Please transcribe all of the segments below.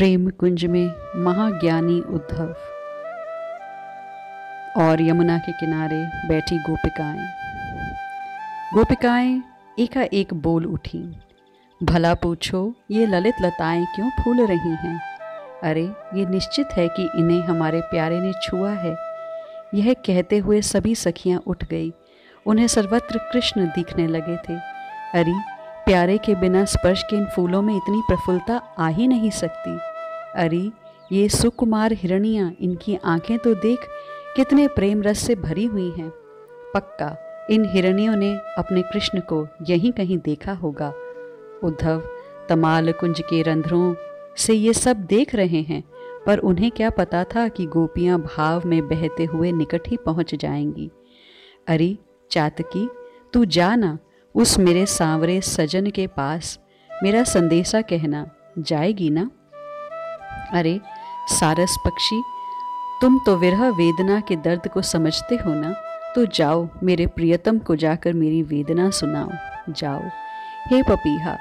प्रेम कुंज में महाज्ञानी उद्धव और यमुना के किनारे बैठी गोपिकाएं। गोपिकाएं एकाएक बोल उठी, भला पूछो ये ललित लताएं क्यों फूल रही हैं? अरे ये निश्चित है कि इन्हें हमारे प्यारे ने छुआ है। यह कहते हुए सभी सखियां उठ गई। उन्हें सर्वत्र कृष्ण दिखने लगे थे। अरे प्यारे के बिना स्पर्श के इन फूलों में इतनी प्रफुल्लता आ ही नहीं सकती। अरे ये सुकुमार हिरणियां, इनकी आंखें तो देख कितने प्रेम रस से भरी हुई हैं। पक्का इन हिरणियों ने अपने कृष्ण को यहीं कहीं देखा होगा। उद्धव तमाल कुंज के रंध्रों से ये सब देख रहे हैं, पर उन्हें क्या पता था कि गोपियां भाव में बहते हुए निकट ही पहुंच जाएंगी। अरे चातकी, तू जाना उस मेरे सांवरे सजन के पास मेरा संदेशा कहना, जाएगी ना? अरे सारस पक्षी, तुम तो विरह वेदना के दर्द को समझते हो ना, तो जाओ मेरे प्रियतम को जाकर मेरी वेदना सुनाओ, जाओ। हे पपीहा,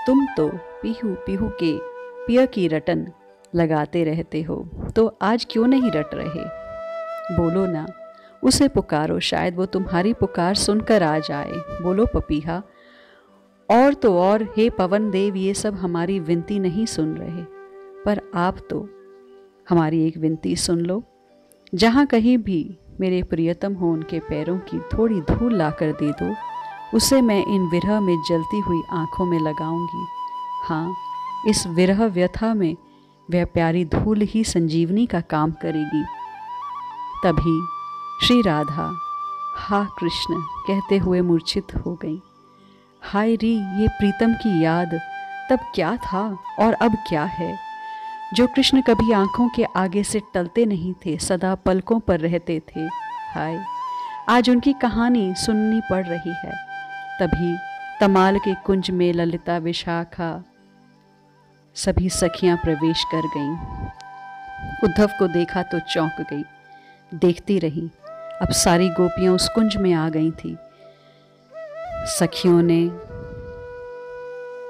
तुम तो पीहू पीहू के पिया की रटन लगाते रहते हो, तो आज क्यों नहीं रट रहे? बोलो ना, उसे पुकारो, शायद वो तुम्हारी पुकार सुनकर आ जाए। बोलो पपीहा। और तो और हे पवन देव, ये सब हमारी विनती नहीं सुन रहे, पर आप तो हमारी एक विनती सुन लो। जहाँ कहीं भी मेरे प्रियतम हो, उनके पैरों की थोड़ी धूल लाकर दे दो, उसे मैं इन विरह में जलती हुई आंखों में लगाऊंगी। हाँ, इस विरह व्यथा में वह प्यारी धूल ही संजीवनी का काम करेगी। तभी श्री राधा हा कृष्ण कहते हुए मूर्छित हो गई। हाय री, ये प्रीतम की याद तब क्या था और अब क्या है? जो कृष्ण कभी आंखों के आगे से टलते नहीं थे, सदा पलकों पर रहते थे। हाय, आज उनकी कहानी सुननी पड़ रही है। तभी तमाल के कुंज में ललिता, विशाखा सभी सखियां प्रवेश कर गईं। उद्धव को देखा तो चौंक गई, देखती रही। अब सारी गोपियां उस कुंज में आ गई थी। सखियों ने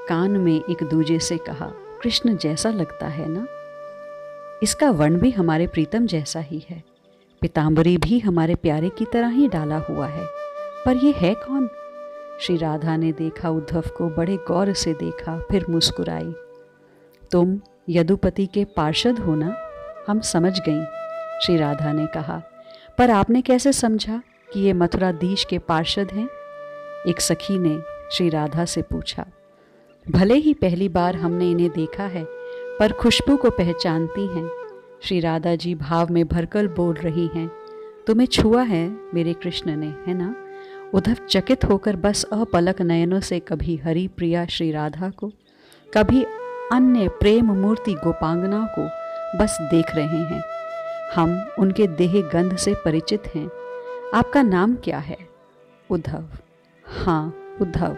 कान में एक दूजे से कहा, कृष्ण जैसा लगता है ना? इसका वर्ण भी हमारे प्रीतम जैसा ही है, पीतांबरी भी हमारे प्यारे की तरह ही डाला हुआ है, पर ये है कौन? श्री राधा ने देखा उद्धव को, बड़े गौर से देखा, फिर मुस्कुराई। तुम यदुपति के पार्षद हो ना? हम समझ गईं, श्री राधा ने कहा। पर आपने कैसे समझा कि ये मथुराधीश के पार्षद हैं? एक सखी ने श्री राधा से पूछा। भले ही पहली बार हमने इन्हें देखा है, पर खुशबू को पहचानती हैं। श्री राधा जी भाव में भरकर बोल रही हैं। तुम्हें छुआ है मेरे कृष्ण ने, है ना? उद्धव चकित होकर बस अपलक नयनों से कभी हरि प्रिया श्री राधा को, कभी अन्य प्रेम मूर्ति गोपांगना को बस देख रहे हैं। हम उनके देह गंध से परिचित हैं। आपका नाम क्या है? उद्धव। हाँ उद्धव।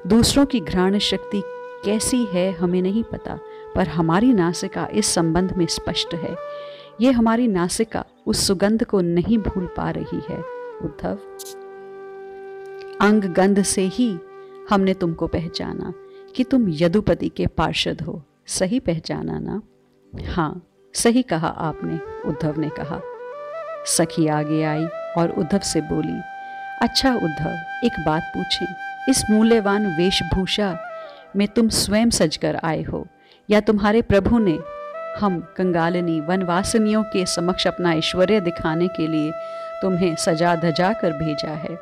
दूसरों की घ्राण शक्ति कैसी है हमें नहीं पता, पर हमारी नासिका इस संबंध में स्पष्ट है। ये हमारी नासिका उस सुगंध को नहीं भूल पा रही है। उद्धव, अंग गंध से ही हमने तुमको पहचाना कि तुम यदुपति के पार्षद हो। सही पहचाना ना? हाँ सही कहा आपने, उद्धव ने कहा। सखी आगे आई और उद्धव से बोली, अच्छा उद्धव, एक बात पूछें, इस मूल्यवान वेशभूषा में तुम स्वयं सजकर आए हो, या तुम्हारे प्रभु ने हम कंगालिनी वनवासिनियों के समक्ष अपना ऐश्वर्य दिखाने के लिए तुम्हें सजा धजा कर भेजा है?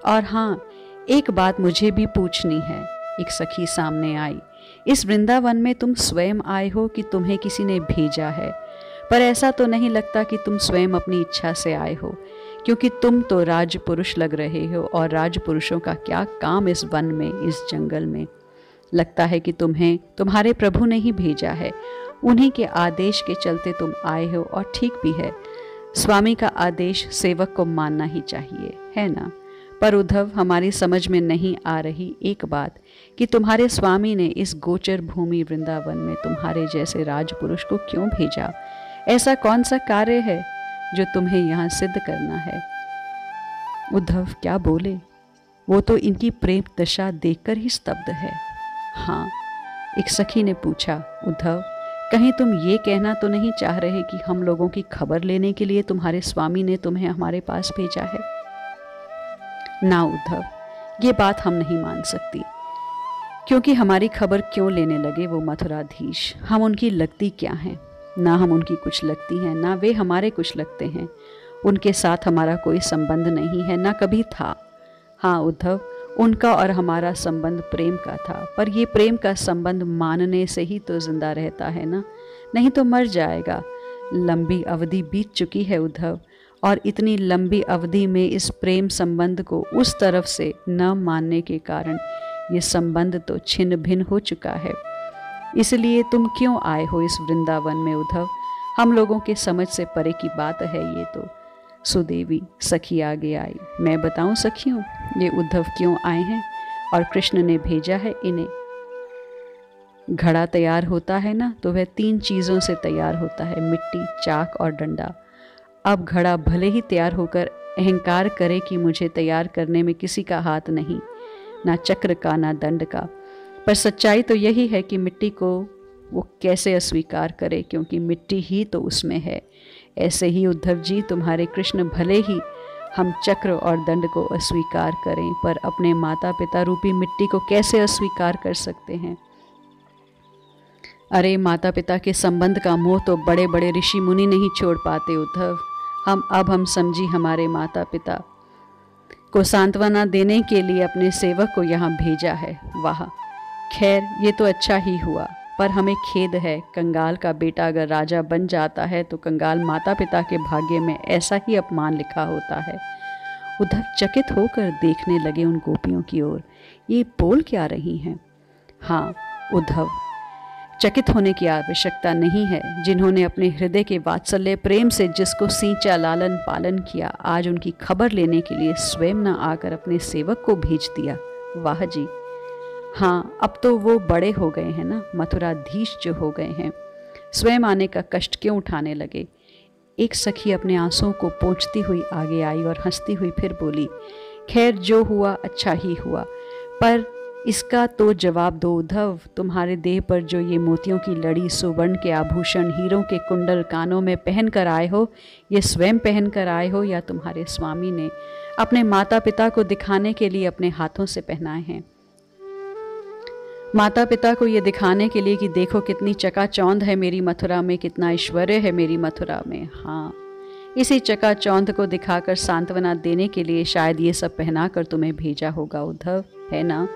और हाँ, एक बात मुझे भी पूछनी है। एक सखी सामने आई। इस वृंदावन में तुम स्वयं आए हो कि तुम्हें किसी ने भेजा है? पर ऐसा तो नहीं लगता कि तुम स्वयं अपनी इच्छा से आए हो, क्योंकि तुम तो राजपुरुष लग रहे हो, और राजपुरुषों का क्या काम इस वन में, इस जंगल में? लगता है कि तुम्हें तुम्हारे प्रभु ने ही भेजा है। उन्हीं के आदेश के चलते तुम आए हो, और ठीक भी है। स्वामी का आदेश सेवक को मानना ही चाहिए, है ना? पर उद्धव, हमारी समझ में नहीं आ रही एक बात कि तुम्हारे स्वामी ने इस गोचर भूमि वृंदावन में तुम्हारे जैसे राजपुरुष को क्यों भेजा? ऐसा कौन सा कार्य है जो तुम्हें यहाँ सिद्ध करना है? उद्धव क्या बोले? वो तो इनकी प्रेम दशा देखकर ही स्तब्ध है। हाँ, एक सखी ने पूछा, उद्धव कहीं तुम ये कहना तो नहीं चाह रहे कि हम लोगों की खबर लेने के लिए तुम्हारे स्वामी ने तुम्हें हमारे पास भेजा है? ना उद्धव, ये बात हम नहीं मान सकती, क्योंकि हमारी खबर क्यों लेने लगे वो मथुराधीश? हम उनकी लगती क्या हैं? ना हम उनकी कुछ लगती हैं, ना वे हमारे कुछ लगते हैं। उनके साथ हमारा कोई संबंध नहीं है, ना कभी था। हाँ उद्धव, उनका और हमारा संबंध प्रेम का था, पर ये प्रेम का संबंध मानने से ही तो जिंदा रहता है ना, नहीं तो मर जाएगा। लंबी अवधि बीत चुकी है उद्धव, और इतनी लंबी अवधि में इस प्रेम संबंध को उस तरफ से न मानने के कारण ये संबंध तो छिन्न भिन्न हो चुका है। इसलिए तुम क्यों आए हो इस वृंदावन में उद्धव? हम लोगों के समझ से परे की बात है ये तो। सुदेवी सखी आगे आई। मैं बताऊं सखियों, ये उद्धव क्यों आए हैं और कृष्ण ने भेजा है इन्हें। घड़ा तैयार होता है ना, तो वह 3 चीज़ों से तैयार होता है, मिट्टी, चाक और डंडा। अब घड़ा भले ही तैयार होकर अहंकार करे कि मुझे तैयार करने में किसी का हाथ नहीं, ना चक्र का ना दंड का, पर सच्चाई तो यही है कि मिट्टी को वो कैसे अस्वीकार करे, क्योंकि मिट्टी ही तो उसमें है। ऐसे ही उद्धव जी, तुम्हारे कृष्ण भले ही हम चक्र और दंड को अस्वीकार करें, पर अपने माता पिता रूपी मिट्टी को कैसे अस्वीकार कर सकते हैं? अरे माता पिता के संबंध का मोह तो बड़े बड़े ऋषि मुनि नहीं छोड़ पाते उद्धव। हम समझी हमारे माता पिता को सांत्वना देने के लिए अपने सेवक को यहाँ भेजा है। वाह, खैर ये तो अच्छा ही हुआ, पर हमें खेद है, कंगाल का बेटा अगर राजा बन जाता है तो कंगाल माता पिता के भाग्य में ऐसा ही अपमान लिखा होता है। उद्धव चकित होकर देखने लगे उन गोपियों की ओर। ये बोल क्या रही हैं? हाँ उद्धव, चकित होने की आवश्यकता नहीं है। जिन्होंने अपने हृदय के वात्सल्य प्रेम से जिसको सींचा, लालन पालन किया, आज उनकी खबर लेने के लिए स्वयं न आकर अपने सेवक को भेज दिया। वाह जी। हाँ, अब तो वो बड़े हो गए हैं ना, मथुराधीश जो हो गए हैं, स्वयं आने का कष्ट क्यों उठाने लगे? एक सखी अपने आंसुओं को पोंछती हुई आगे आई और हंसती हुई फिर बोली, खैर जो हुआ अच्छा ही हुआ, पर इसका तो जवाब दो उद्धव। तुम्हारे देह पर जो ये मोतियों की लड़ी, सुवर्ण के आभूषण, हीरों के कुंडल कानों में पहन कर आए हो, ये स्वयं पहन कर आए हो या तुम्हारे स्वामी ने अपने माता पिता को दिखाने के लिए अपने हाथों से पहनाए हैं? माता पिता को ये दिखाने के लिए कि देखो कितनी चकाचौंध है मेरी मथुरा में, कितना ऐश्वर्य है मेरी मथुरा में। हाँ, इसी चकाचौंध को दिखाकर सांत्वना देने के लिए शायद ये सब पहनाकर तुम्हें भेजा होगा उद्धव, है ना?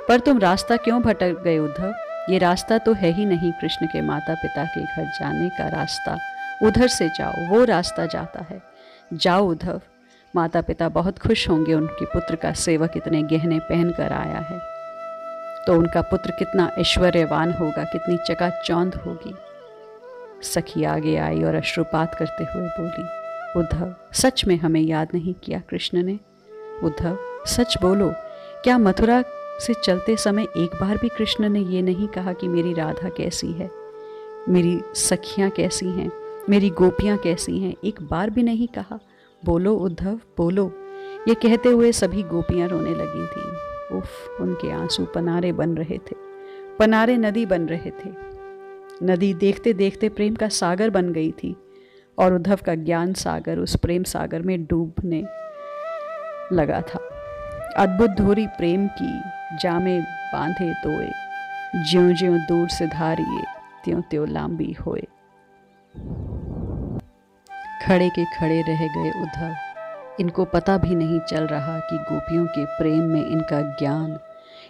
पर तुम रास्ता क्यों भटक गए उद्धव? ये रास्ता तो है ही नहीं कृष्ण के माता पिता के घर जाने का रास्ता। उधर से जाओ, वो रास्ता जाता है। जाओ उद्धव, माता पिता बहुत खुश होंगे, उनके पुत्र का सेवक इतने गहने पहन कर आया है, तो उनका पुत्र कितना ऐश्वर्यवान होगा, कितनी चकाचौंध होगी। सखी आगे आई और अश्रुपात करते हुए बोली, उद्धव सच में हमें याद नहीं किया कृष्ण ने? उद्धव सच बोलो, क्या मथुरा से चलते समय एक बार भी कृष्ण ने ये नहीं कहा कि मेरी राधा कैसी है, मेरी सखियाँ कैसी हैं, मेरी गोपियाँ कैसी हैं? एक बार भी नहीं कहा। बोलो उद्धव बोलो। ये कहते हुए सभी गोपियाँ रोने लगी थीं। उफ, उनके आंसू पनारे बन रहे थे, पनारे नदी बन रहे थे। नदी देखते देखते प्रेम का सागर बन गई थी और उद्धव का ज्ञान सागर उस प्रेम सागर में डूबने लगा था। अद्भुत धोरी प्रेम की जामे बांधे तोए, ज्यों ज्यों दूर से धारिए त्यों त्यों लांबी होए। खड़े के खड़े रह गए उद्धव। इनको पता भी नहीं चल रहा कि गोपियों के प्रेम में इनका ज्ञान,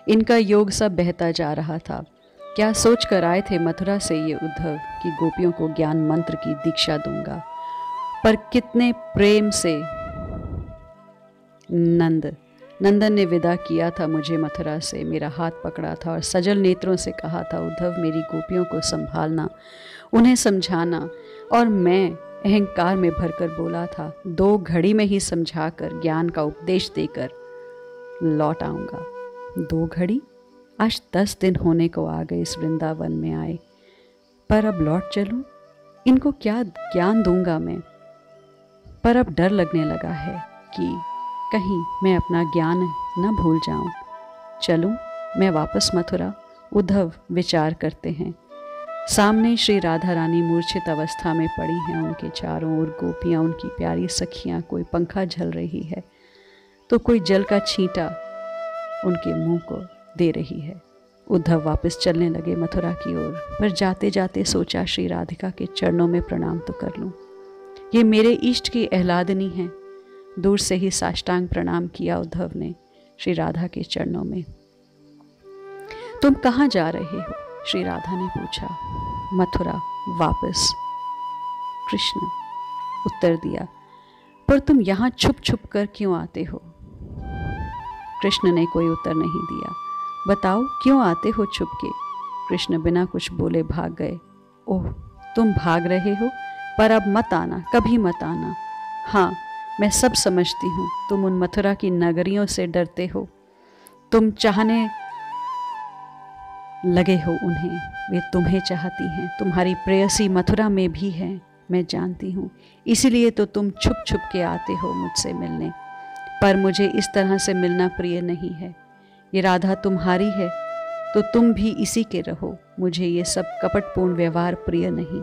इनका योग सब बहता जा रहा था। क्या सोच कर आए थे मथुरा से ये उद्धव कि गोपियों को ज्ञान मंत्र की दीक्षा दूंगा, पर कितने प्रेम से नंदन ने विदा किया था मुझे मथुरा से, मेरा हाथ पकड़ा था और सजल नेत्रों से कहा था, उद्धव मेरी गोपियों को संभालना, उन्हें समझाना, और मैं अहंकार में भरकर बोला था 2 घड़ी में ही समझाकर ज्ञान का उपदेश देकर लौट आऊँगा। 2 घड़ी? आज 10 दिन होने को आ गए इस वृंदावन में आए, पर अब लौट चलूं? इनको क्या ज्ञान दूंगा मैं? पर अब डर लगने लगा है कि कहीं मैं अपना ज्ञान न भूल जाऊं। चलूं मैं वापस मथुरा? उद्धव विचार करते हैं। सामने श्री राधा रानी मूर्छित अवस्था में पड़ी हैं, उनके चारों ओर गोपियाँ, उनकी प्यारी सखियाँ, कोई पंखा झल रही है तो कोई जल का छींटा उनके मुंह को दे रही है। उद्धव वापस चलने लगे मथुरा की ओर, पर जाते जाते सोचा श्री राधिका के चरणों में प्रणाम तो कर लूं। ये मेरे इष्ट की आह्लादनी है। दूर से ही साष्टांग प्रणाम किया उद्धव ने श्री राधा के चरणों में। तुम कहाँ जा रहे हो? श्री राधा ने पूछा। मथुरा वापस, कृष्ण उत्तर दिया। पर तुम यहाँ छुप छुप कर क्यों आते हो? कृष्ण ने कोई उत्तर नहीं दिया। बताओ क्यों आते हो छुप के? कृष्ण बिना कुछ बोले भाग गए। ओह, तुम भाग रहे हो, पर अब मत आना, कभी मत आना। हाँ, मैं सब समझती हूँ। तुम उन मथुरा की नगरियों से डरते हो, तुम चाहने लगे हो उन्हें, वे तुम्हें चाहती हैं। तुम्हारी प्रेयसी मथुरा में भी है, मैं जानती हूँ। इसीलिए तो तुम छुप छुप के आते हो मुझसे मिलने। पर मुझे इस तरह से मिलना प्रिय नहीं है। ये राधा तुम्हारी है तो तुम भी इसी के रहो। मुझे ये सब कपटपूर्ण व्यवहार प्रिय नहीं।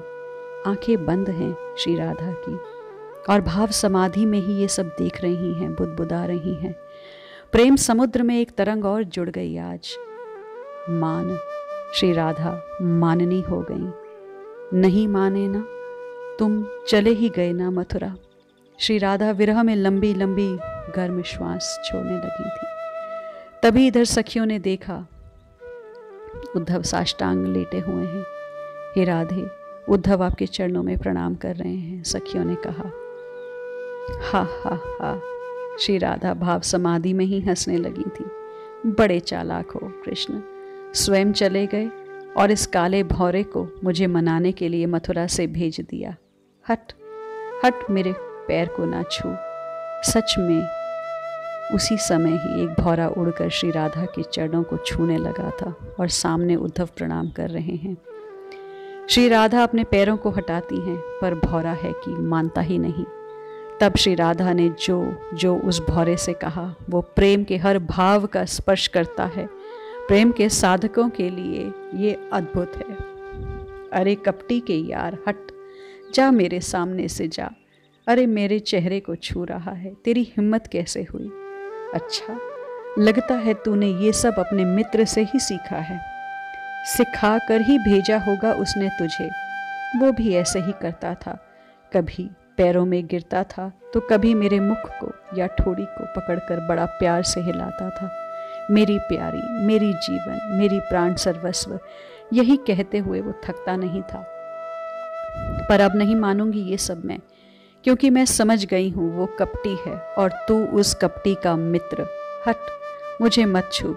आंखें बंद हैं श्री राधा की, और भाव समाधि में ही ये सब देख रही हैं, बुदबुदा रही हैं। प्रेम समुद्र में एक तरंग और जुड़ गई आज। मान, श्री राधा माननी हो गई। नहीं माने ना, तुम चले ही गए ना मथुरा। श्री राधा विरह में लंबी लंबी गर्म श्वास छोड़ने लगी थी। तभी इधर सखियों ने देखा उद्धव साष्टांग लेटे हुए हैं। हे राधे, उद्धव आपके चरणों में प्रणाम कर रहे हैं, सखियों ने कहा। हा हा हा, श्री राधा भाव समाधि में ही हंसने लगी थी। बड़े चालाक हो कृष्ण, स्वयं चले गए और इस काले भौरे को मुझे मनाने के लिए मथुरा से भेज दिया। हट हट, मेरे पैर को ना छू। सच में उसी समय ही एक भौरा उड़कर श्री राधा के चरणों को छूने लगा था और सामने उद्धव प्रणाम कर रहे हैं। श्री राधा अपने पैरों को हटाती हैं, पर भौरा है कि मानता ही नहीं। तब श्री राधा ने जो उस भौरे से कहा वो प्रेम के हर भाव का स्पर्श करता है। प्रेम के साधकों के लिए ये अद्भुत है। अरे कपटी के यार, हट, जा मेरे सामने से जा। अरे मेरे चेहरे को छू रहा है, तेरी हिम्मत कैसे हुई? अच्छा, लगता है तूने ये सब अपने मित्र से ही सीखा है। सिखा कर ही भेजा होगा उसने तुझे। वो भी ऐसे ही करता था, कभी पैरों में गिरता था तो कभी मेरे मुख को या ठोड़ी को पकड़कर बड़ा प्यार से हिलाता था। मेरी प्यारी, मेरी जीवन, मेरी प्राण सर्वस्व, यही कहते हुए वो थकता नहीं था। पर अब नहीं मानूंगी ये सब मैं, क्योंकि मैं समझ गई हूँ वो कपटी है और तू उस कपटी का मित्र। हट, मुझे मत छू,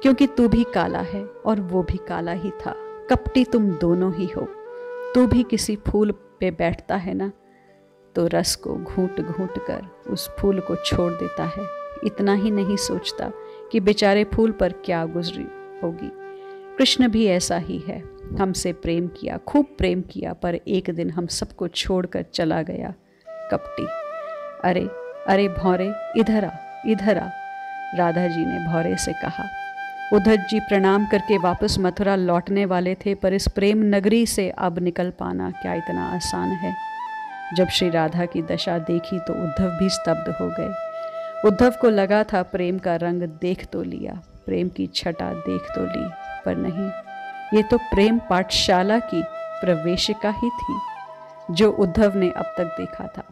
क्योंकि तू भी काला है और वो भी काला ही था। कपटी तुम दोनों ही हो। तू भी किसी फूल पे बैठता है ना, तो रस को घूंट घूंट कर उस फूल को छोड़ देता है। इतना ही नहीं सोचता कि बेचारे फूल पर क्या गुजरी होगी। कृष्ण भी ऐसा ही है। हमसे प्रेम किया, खूब प्रेम किया, पर एक दिन हम सबको छोड़कर चला गया। कपटी। अरे अरे भौरे, इधर आ, इधर आ, राधा जी ने भौरे से कहा। उद्धव जी प्रणाम करके वापस मथुरा लौटने वाले थे, पर इस प्रेम नगरी से अब निकल पाना क्या इतना आसान है? जब श्री राधा की दशा देखी तो उद्धव भी स्तब्ध हो गए। उद्धव को लगा था प्रेम का रंग देख तो लिया, प्रेम की छटा देख तो ली, पर नहीं, ये तो प्रेम पाठशाला की प्रवेशिका ही थी जो उद्धव ने अब तक देखा था।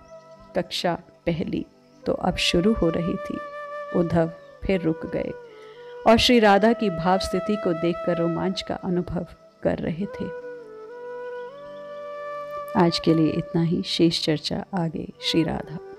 कक्षा पहली तो अब शुरू हो रही थी। उद्धव फिर रुक गए और श्री राधा की भाव स्थिति को देखकर रोमांच का अनुभव कर रहे थे। आज के लिए इतना ही। शेष चर्चा आगे। श्री राधा।